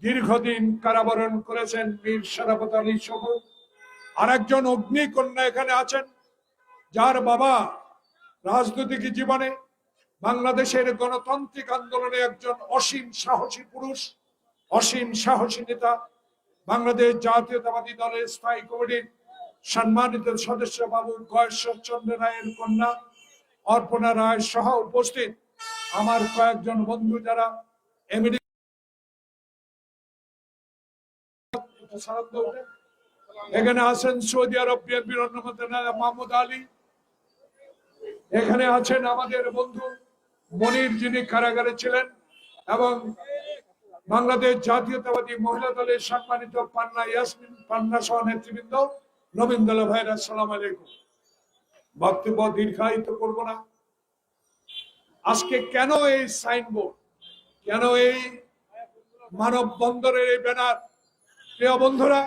দীর্ঘদিন কারাবরণ করেছেন বীর শরাফত আলী সহ আরেকজন অগ্নিকন্যা এখানে আছেন, যার বাবা রাজনৈতিক জীবনে বাংলাদেশের গণতান্ত্রিক আন্দোলনে একজন অসীম সাহসী পুরুষ, অসীম সাহসী নেতা, বাংলাদেশ জাতীয়তাবাদী দলের স্থায়ী কমিটির সম্মানিত সদস্য বাবু গয়েশ্বর চন্দ্র রায়ের কন্যা অর্পণা রায় সহ উপস্থিত আমার কয়েকজন বন্ধু যারা এখানে আছেন সৌদি আরব বিএনপির অন্যতম মাহমুদ আলী, এখানে আছেন আমাদের বন্ধু মনির যিনি কারাগারে ছিলেন, এবং বাংলাদেশ জাতীয়তাবাদী মহিলা দলের সম্মানিত পান্না ইয়াসমিন পান্না সহ নেতৃবৃন্দ, নবীন দল ভাইরা, আসসালামু আলাইকুম। বক্তব্য দীর্ঘায়িত করব না। আজকে কেন এই সাইনবোর্ড, কেন এই মানববন্ধনের এই ব্যানার? প্রিয় বন্ধুরা,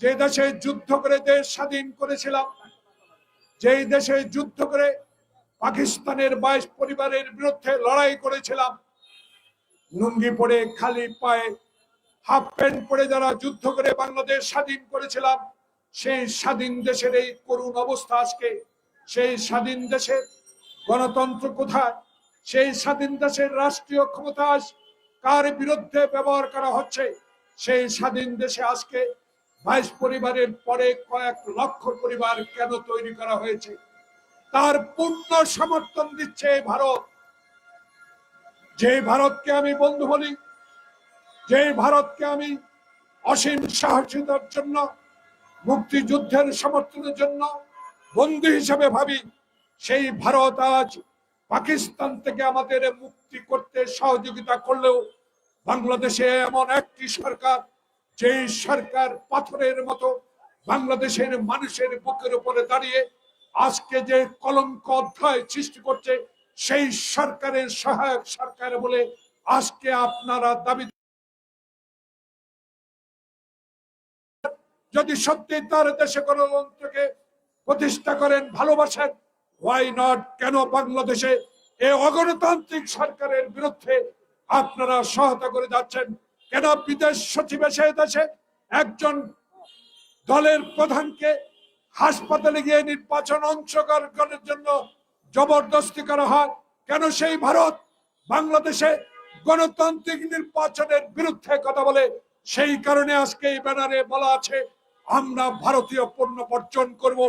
যে দেশে যুদ্ধ করে দেশ স্বাধীন করেছিলাম, যেই দেশে যুদ্ধ করে পাকিস্তানের 22 পরিবারের বিরুদ্ধে লড়াই করেছিলাম, লুঙ্গি পরে খালি পায়ে হাফ প্যান্ট পরে যারা যুদ্ধ করে বাংলাদেশ স্বাধীন করেছিলাম, সেই স্বাধীন দেশের এই করুণ অবস্থা আজকে। সেই স্বাধীন দেশে গণতন্ত্র কোথায়? সেই স্বাধীন দেশের রাষ্ট্রীয় ক্ষমতা কার বিরুদ্ধে ব্যবহার করা হচ্ছে? সেই স্বাধীন দেশে আজকে 22 পরিবারের পরে কয়েক লক্ষ পরিবার কেন তৈরি করা হয়েছে? তার পূর্ণ সমর্থন দিচ্ছে ভারত। যে ভারতকে আমি বন্ধু বলি, যে ভারতকে আমি অসীম সাহসিকতার জন্য, মুক্তিযুদ্ধের সমর্থনের জন্য বন্ধু হিসেবে ভাবি, সেই ভারত আজ পাকিস্তান থেকে আমাদের মুক্তি করতে সহযোগিতা করলেও বাংলাদেশে এমন একটি সরকার, যেই সরকার পাথরের মতো বাংলাদেশের মানুষের বুকের উপরে দাঁড়িয়ে আজকে যে কলঙ্ক অধ্যায় সৃষ্টি করছে, সেই সরকারের সহায়ক সরকার বলে আজকে আপনারা দাবি। যদি সত্যি তার দেশে গণতন্ত্রকে প্রতিষ্ঠা করেন, ভালোবাসেন, ওয়াই নট? কেন বাংলাদেশে এই অগণতান্ত্রিক সরকারের বিরুদ্ধে আপনারা সহায়তা করে যাচ্ছেন? কেন বিদেশ সচিব এসে দেশে একজন দলের প্রধানকে হাসপাতালে গিয়ে নির্বাচন অংশগ্রহণের জন্য জবরদস্তি করা হয়? কেন সেই ভারত বাংলাদেশে গণতান্ত্রিক নির্বাচনের বিরুদ্ধে কথা বলে? সেই কারণে আজকে এই ব্যানারে বলা আছে, আমরা ভারতীয় পণ্য বর্জন করব।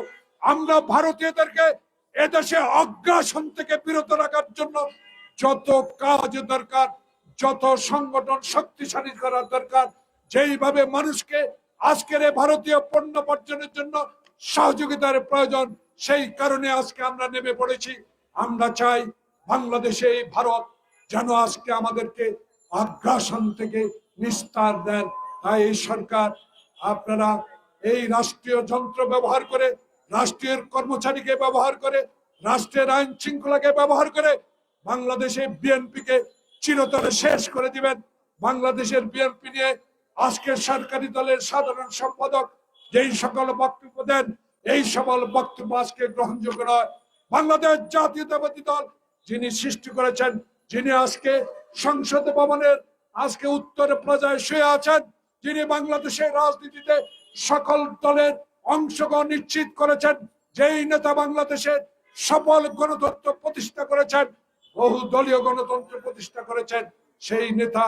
আমরা ভারতীয়দেরকে এদেশে অগ্রাসন থেকে বিরত রাখার জন্য যত কাজ দরকার, যত সংগঠন শক্তিশালী করার দরকার, যেইভাবে মানুষকে আজকের ভারতীয় পণ্য বর্জনের জন্য সহযোগিতার প্রয়োজন, সেই কারণে আজকে আমরা নেমে পড়েছি। আমরা চাই বাংলাদেশে এই ভারত যেন আজকে আমাদেরকে আগ্রাসন থেকে নিস্তার দেন। তাই এই সরকার আপনারা এই রাষ্ট্রীয় যন্ত্র ব্যবহার করে, রাষ্ট্রীয় কর্মচারীকে ব্যবহার করে, রাষ্ট্রের আইন শৃঙ্খলাকে ব্যবহার করে বাংলাদেশে বিএনপিকে চিরতরে শেষ করে দিবেন। বাংলাদেশের বিএনপি নিয়ে আজকে সরকারি দলের সাধারণ সম্পাদক যেই সকল বক্তব্য দেন, এই সকল বক্তব্য আজকে গ্রহণযোগ্য নয়। বাংলাদেশ জাতীয়তাবাদী দল যিনি সৃষ্টি করেছেন, যিনি আজকে সংসদ ভবনের আজকে উত্তর প্লাজায় শুয়ে আছেন, যিনি বাংলাদেশের রাজনীতিতে সকল দলের অংশগ্রহণ নিশ্চিত করেছেন, যেই নেতা বাংলাদেশের সফল গণতন্ত্র প্রতিষ্ঠা করেছেন, বহু দলীয় গণতন্ত্র প্রতিষ্ঠা করেছেন, সেই নেতা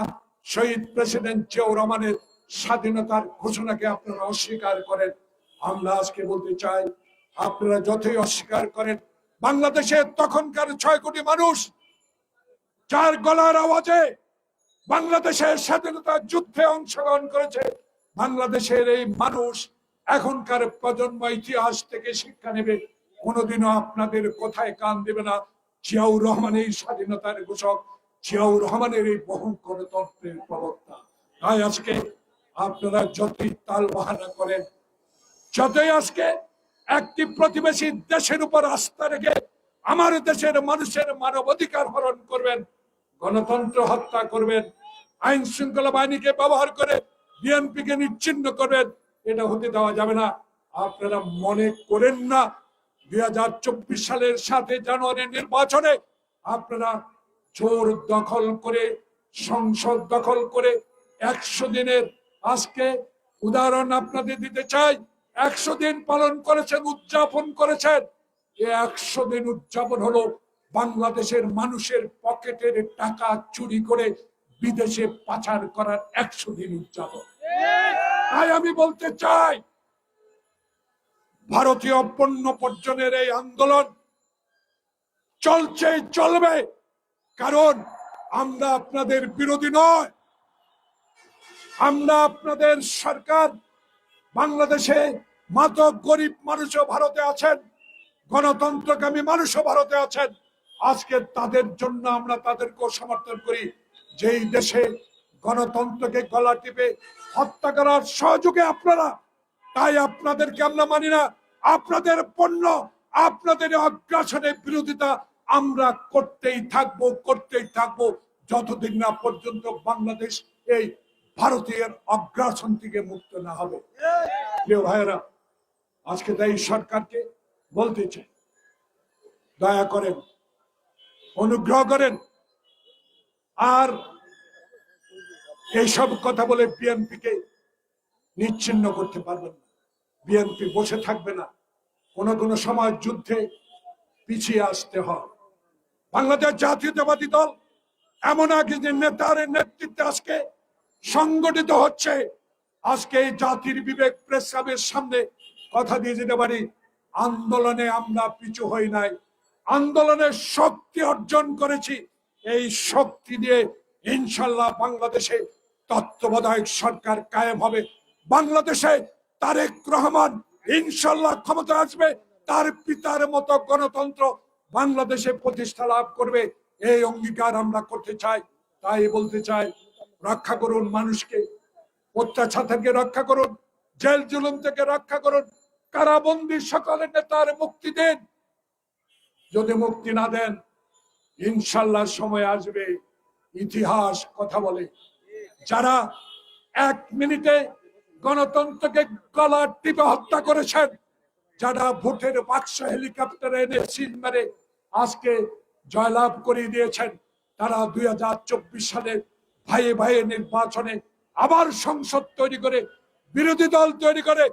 শহীদ প্রেসিডেন্ট জিয়াউর রহমানের স্বাধীনতার ঘোষণাকে আপনারা অস্বীকার করেন। আমরা আজকে বলতে চাই, আপনারা যতই অস্বীকার করেন, বাংলাদেশের তখনকার 6 কোটি মানুষ যার গলার আওয়াজে বাংলাদেশের স্বাধীনতার যুদ্ধে অংশগ্রহণ করেছে, বাংলাদেশের এই মানুষ এখনকার প্রজন্ম ইতিহাস থেকে শিক্ষা নেবে, কোনোদিনও আপনাদের কথায় কান দেবে না। জিয়াউর রহমান এই স্বাধীনতার ঘোষক, জিয়াউর রহমানের এই বহু গণতন্ত্রের প্রবক্তা। তাই আজকে আপনারা যতই তাল বাহানা করেন, যতই আজকে একটি প্রতিবেশী দেশের উপর আস্থা রেখে আমার দেশের মানুষের মানবাধিকার হরণ করবেন, গণতন্ত্র হত্যা করবেন, আইন শৃঙ্খলা বাহিনীকে ব্যবহার করে বিএনপিকে নিচ্ছিন্ন করবেন, এটা হতে দেওয়া যাবে না। আপনারা মনে করেন না 2024 সালের 7 জানুয়ারি নির্বাচনে আপনারা জোর দখল করে, সংসদ দখল করে 100 দিনের আজকে উদাহরণ আপনাদের দিতে চাই। 100 দিন পালন করেছেন, উদযাপন করেছেন। এই 100 দিন উদযাপন হলো বাংলাদেশের মানুষের পকেটের টাকা চুরি করে বিদেশে পাচার করার 100 দিন উদযাপন। তাই আমি বলতে চাই, ভারতীয় পণ্য বর্জনের এই আন্দোলন চলছে, চলবে, কারণ আমরা আপনাদের বিরোধী নয়। আমরা আপনাদের সরকার, বাংলাদেশে মাদক গরিব মানুষও ভারতে আছেন, গণতন্ত্রকামী মানুষও ভারতে আছেন। আজকে তাদের জন্য আমরা তাদেরকেও সমর্থন করি, যেই দেশে গণতন্ত্রকে গলা টিপে হত্যা করার সহযোগে আপনারা। তাই আপনাদেরকে আমরা মানি না। আপনাদের পণ্য, আপনাদের অগ্রাসনের বিরোধিতা আমরা করতেই থাকবো যতদিন না পর্যন্ত বাংলাদেশ এই ভারতীয় অগ্রাসন থেকে মুক্ত না হবে। প্রিয় ভাইয়েরা, আজকে তাই সরকারকে বলতে চাই, দয়া করেন, অনুগ্রহ করেন, আর এইসব কথা বলে বিএনপিকে নিচ্ছিন্ন করতে পারবেন না। বিএনপি বসে থাকবে না, কোন সময় যুদ্ধে পিছিয়ে আসতে হয়। বাংলাদেশ জাতীয়তাবাদী দল এমন এক নেতার নেতৃত্বে আজকে সংগঠিত হচ্ছে। আজকে এই জাতির বিবেক প্রেস ক্লাবের সামনে কথা দিয়ে যেতে পারি, আন্দোলনে আমরা পিছু হই নাই, আন্দোলনের শক্তি অর্জন করেছি। এই শক্তি দিয়ে ইনশাল্লাহ বাংলাদেশে তত্ত্বাবধায়ক সরকার কায়েম হবে। বাংলাদেশে তারেক রহমান ইনশাল্লাহ ক্ষমতা আসবে, তার পিতার মতো গণতন্ত্র বাংলাদেশে প্রতিষ্ঠা লাভ করবে। এই অঙ্গীকার আমরা করতে চাই। তাই বলতে চাই, রক্ষা করুন মানুষকে, অত্যাচার থেকে রক্ষা করুন, জেল জুলুম থেকে রক্ষা করুন, কারাবন্দী সকলের নেতার মুক্তি দেন। যদি মুক্তি না দেন, ইনশাল্লাহ সময় আসবে, ইতিহাস কথা বলে, যারা 1 মিনিটে গণতন্ত্রকে গলা টিপে হত্যা করেছেন, যারা ভোটের বাক্স হেলিকপ্টারে এনে সিল মেরে আজকে জয়লাভ করিয়ে দিয়েছেন, তারা 2024 সালে ভাইয়ে ভাইয়ে নির্বাচনে আবার সংসদ তৈরি করে, বিরোধী দল তৈরি করে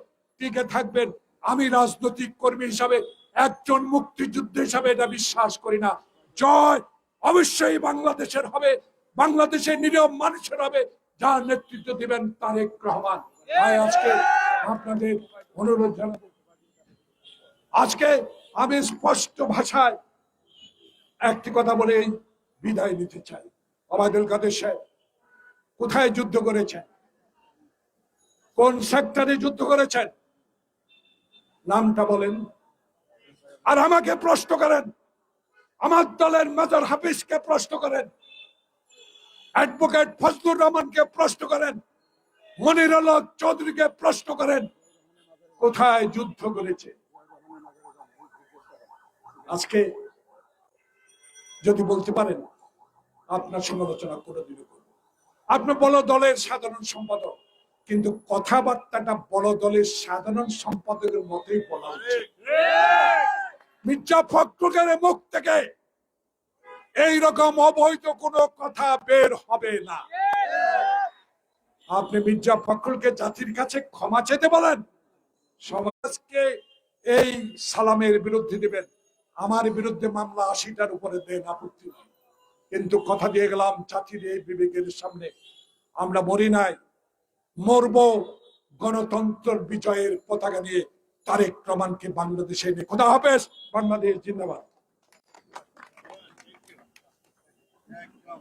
টিকে থাকবেন। আমি রাজনৈতিক কর্মী হিসাবে, একজন মুক্তিযুদ্ধ হিসাবে এটা বিশ্বাস করি না। জয় অবশ্যই বাংলাদেশের হবে, বাংলাদেশের নিরীহ মানুষের হবে, যার নেতৃত্ব দিবেন তারেক রহমান। তাই আজকে আপনাদের অনুরোধ জানাবো, আজকে আমি স্পষ্ট ভাষায় একটি কথা বলে বিদায় নিতে চাই। ওবায়দুল কাদের সাহেব কোথায় যুদ্ধ করেছেন, কোন সেক্টরে যুদ্ধ করেছেন, নামটা বলেন। আর আমাকে প্রশ্ন করেন, আমার দলের মেজর হাফিজকে প্রশ্ন করেন, অ্যাডভোকেট ফজলুর রহমানকে প্রশ্ন করেন, মনিরুল হক চৌধুরীকে প্রশ্ন করেন, কোথায় যুদ্ধ করেছে। আজকে যদি বলতে পারেন আপনার সমালোচনা কোনোদিনও করব। আপনি বড় দলের সাধারণ সম্পাদক, কিন্তু কথাবার্তাটা বড় দলের সাধারণ সম্পাদকের মতোই বলা উচিত। মির্জা ফখরুলের মুখ থেকে এইরকম অবৈধ কোনো কথা বের হবে না। আপনি মির্জা ফখরুলকে জাতির কাছে ক্ষমা চেতে বলেন, সমাজকে এই সালামের বিরুদ্ধে দিবেন, আমার বিরুদ্ধে মামলা 80টার উপরে দেন, আপত্তি নেই। কিন্তু কথা দিয়ে গেলাম জাতির এই বিবেকের সামনে, আমরা মরি নাই, মরব গণতন্ত্রের বিজয়ের পতাকা নিয়ে, তারেক রহমানকে বাংলাদেশে এনে। খোদা হাফেজ, বাংলাদেশ জিন্দাবাদ। একদম